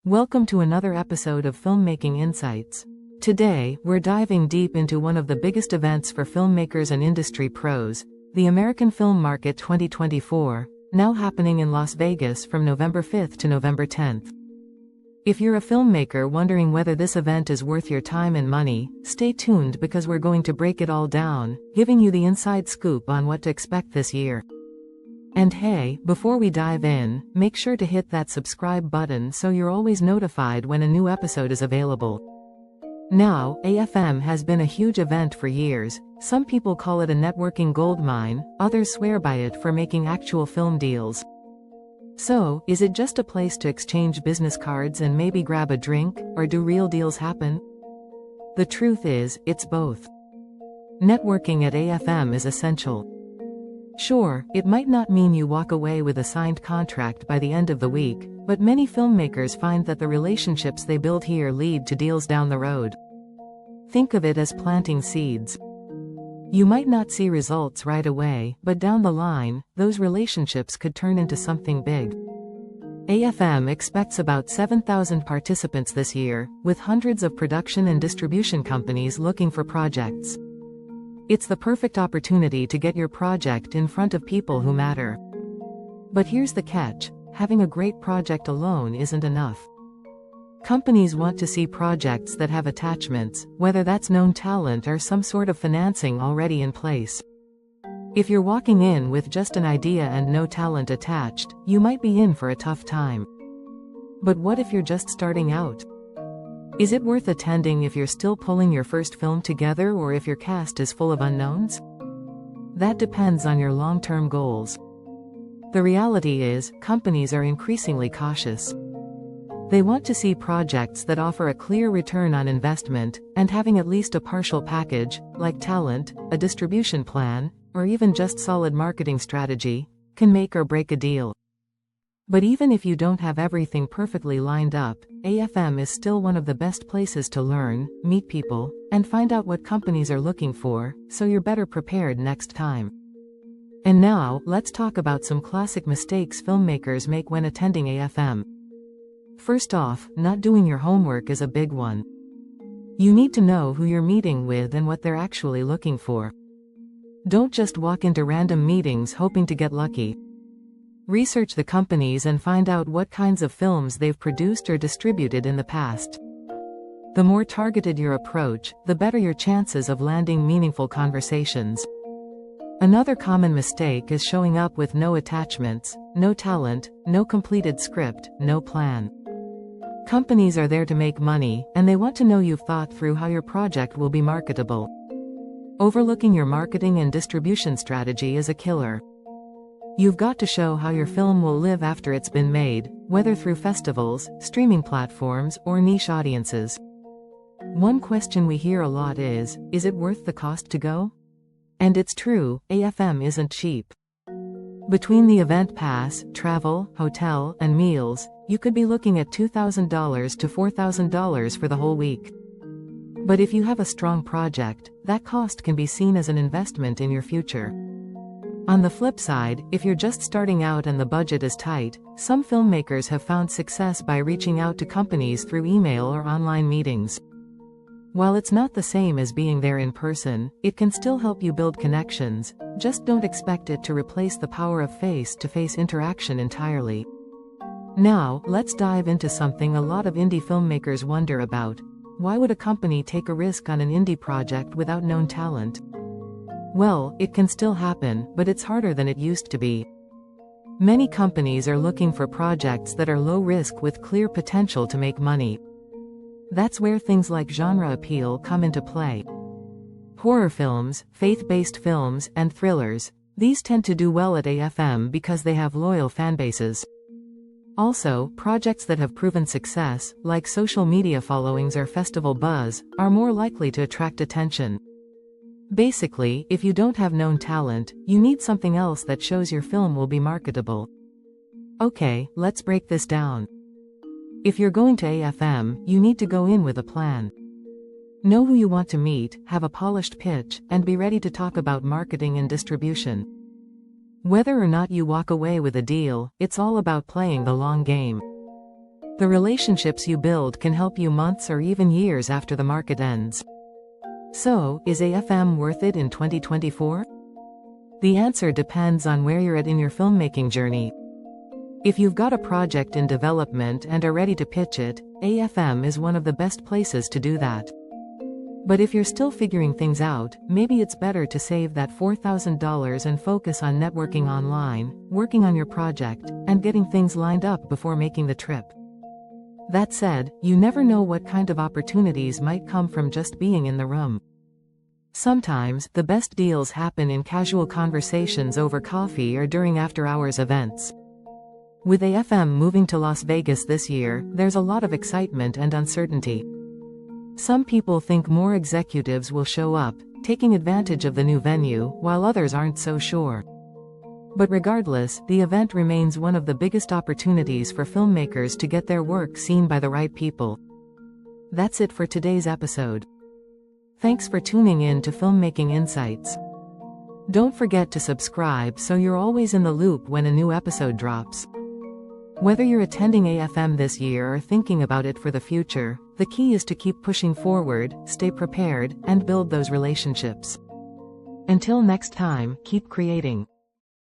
Welcome to another episode of Filmmaking Insights. Today, we're diving deep into one of the biggest events for filmmakers and industry pros, the American Film Market 2024, now happening in Las Vegas from November 5th to November 10th. If you're a filmmaker wondering whether this event is worth your time and money, stay tuned because we're going to break it all down, giving you the inside scoop on what to expect this year. And hey, before we dive in, make sure to hit that subscribe button so you're always notified when a new episode is available. Now, AFM has been a huge event for years. Some people call it a networking goldmine, others swear by it for making actual film deals. So, is it just a place to exchange business cards and maybe grab a drink, or do real deals happen? The truth is, it's both. Networking at AFM is essential. Sure, it might not mean you walk away with a signed contract by the end of the week, but many filmmakers find that the relationships they build here lead to deals down the road. Think of it as planting seeds. You might not see results right away, but down the line, those relationships could turn into something big. AFM expects about 7,000 participants this year, with hundreds of production and distribution companies looking for projects. It's the perfect opportunity to get your project in front of people who matter. But here's the catch: having a great project alone isn't enough. Companies want to see projects that have attachments, whether that's known talent or some sort of financing already in place. If you're walking in with just an idea and no talent attached, you might be in for a tough time. But what if you're just starting out? Is it worth attending if you're still pulling your first film together or if your cast is full of unknowns? That depends on your long-term goals. The reality is, companies are increasingly cautious. They want to see projects that offer a clear return on investment, and having at least a partial package, like talent, a distribution plan, or even just solid marketing strategy, can make or break a deal. But even if you don't have everything perfectly lined up, AFM is still one of the best places to learn, meet people, and find out what companies are looking for, so you're better prepared next time. And now, let's talk about some classic mistakes filmmakers make when attending AFM. First off, not doing your homework is a big one. You need to know who you're meeting with and what they're actually looking for. Don't just walk into random meetings hoping to get lucky. Research the companies and find out what kinds of films they've produced or distributed in the past. The more targeted your approach, the better your chances of landing meaningful conversations. Another common mistake is showing up with no attachments, no talent, no completed script, no plan. Companies are there to make money, and they want to know you've thought through how your project will be marketable. Overlooking your marketing and distribution strategy is a killer. You've got to show how your film will live after it's been made, whether through festivals, streaming platforms, or niche audiences. One question we hear a lot is it worth the cost to go? And it's true, AFM isn't cheap. Between the event pass, travel, hotel, and meals, you could be looking at $2,000 to $4,000 for the whole week. But if you have a strong project, that cost can be seen as an investment in your future. On the flip side, if you're just starting out and the budget is tight, some filmmakers have found success by reaching out to companies through email or online meetings. While it's not the same as being there in person, it can still help you build connections. Just don't expect it to replace the power of face-to-face interaction entirely. Now, let's dive into something a lot of indie filmmakers wonder about. Why would a company take a risk on an indie project without known talent? Well, it can still happen, but it's harder than it used to be. Many companies are looking for projects that are low risk with clear potential to make money. That's where things like genre appeal come into play. Horror films, faith-based films, and thrillers, these tend to do well at AFM because they have loyal fanbases. Also, projects that have proven success, like social media followings or festival buzz, are more likely to attract attention. Basically, if you don't have known talent, you need something else that shows your film will be marketable. Okay, let's break this down. If you're going to AFM, you need to go in with a plan. Know who you want to meet, have a polished pitch, and be ready to talk about marketing and distribution. Whether or not you walk away with a deal, it's all about playing the long game. The relationships you build can help you months or even years after the market ends. So, is AFM worth it in 2024? The answer depends on where you're at in your filmmaking journey. If you've got a project in development and are ready to pitch it, AFM is one of the best places to do that. But if you're still figuring things out, maybe it's better to save that $4,000 and focus on networking online, working on your project, and getting things lined up before making the trip. That said, you never know what kind of opportunities might come from just being in the room. Sometimes, the best deals happen in casual conversations over coffee or during after-hours events. With AFM moving to Las Vegas this year, there's a lot of excitement and uncertainty. Some people think more executives will show up, taking advantage of the new venue, while others aren't so sure. But regardless, the event remains one of the biggest opportunities for filmmakers to get their work seen by the right people. That's it for today's episode. Thanks for tuning in to Filmmaking Insights. Don't forget to subscribe so you're always in the loop when a new episode drops. Whether you're attending AFM this year or thinking about it for the future, the key is to keep pushing forward, stay prepared, and build those relationships. Until next time, keep creating.